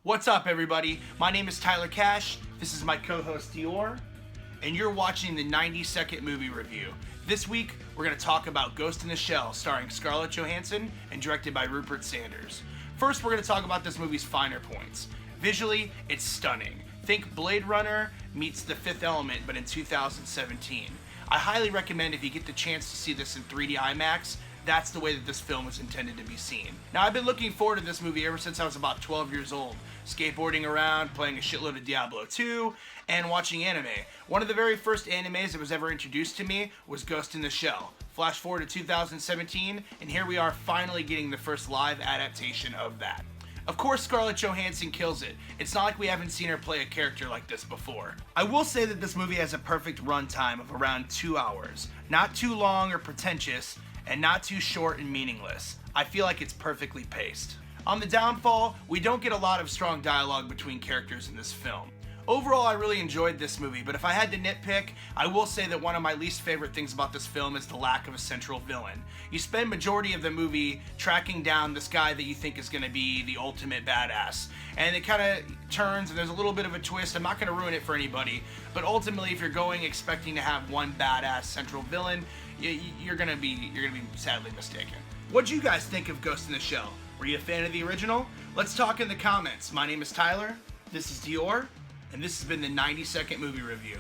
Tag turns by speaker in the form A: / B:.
A: What's up, everybody? My name is Tyler Cash. This is my co-host Dior, and you're watching the 90-second movie review. This week, we're going to talk about Ghost in the Shell, starring Scarlett Johansson and directed by Rupert Sanders. First, we're going to talk about this movie's finer points. Visually, it's stunning. Think Blade Runner meets The Fifth Element, but in 2017. I highly recommend if you get the chance to see this in 3D IMAX. That's the way that this film was intended to be seen. Now, I've been looking forward to this movie ever since I was about 12 years old, skateboarding around, playing a shitload of Diablo 2, and watching anime. One of the very first animes that was ever introduced to me was Ghost in the Shell. Flash forward to 2017, and here we are finally getting the first live adaptation of that. Of course, Scarlett Johansson kills it. It's not like we haven't seen her play a character like this before. I will say that this movie has a perfect runtime of around 2 hours. Not too long or pretentious, and not too short and meaningless. I feel like it's perfectly paced. On the downfall, we don't get a lot of strong dialogue between characters in this film. Overall, I really enjoyed this movie, but if I had to nitpick, I will say that one of my least favorite things about this film is the lack of a central villain. You spend majority of the movie tracking down this guy that you think is going to be the ultimate badass, and it kind of turns and there's a little bit of a twist. I'm not going to ruin it for anybody, but ultimately, if you're going expecting to have one badass central villain, you're gonna be sadly mistaken. What'd you guys think of Ghost in the Shell? Were you a fan of the original? Let's talk in the comments. My name is Tyler, this is Dior, and this has been the 90-second movie review.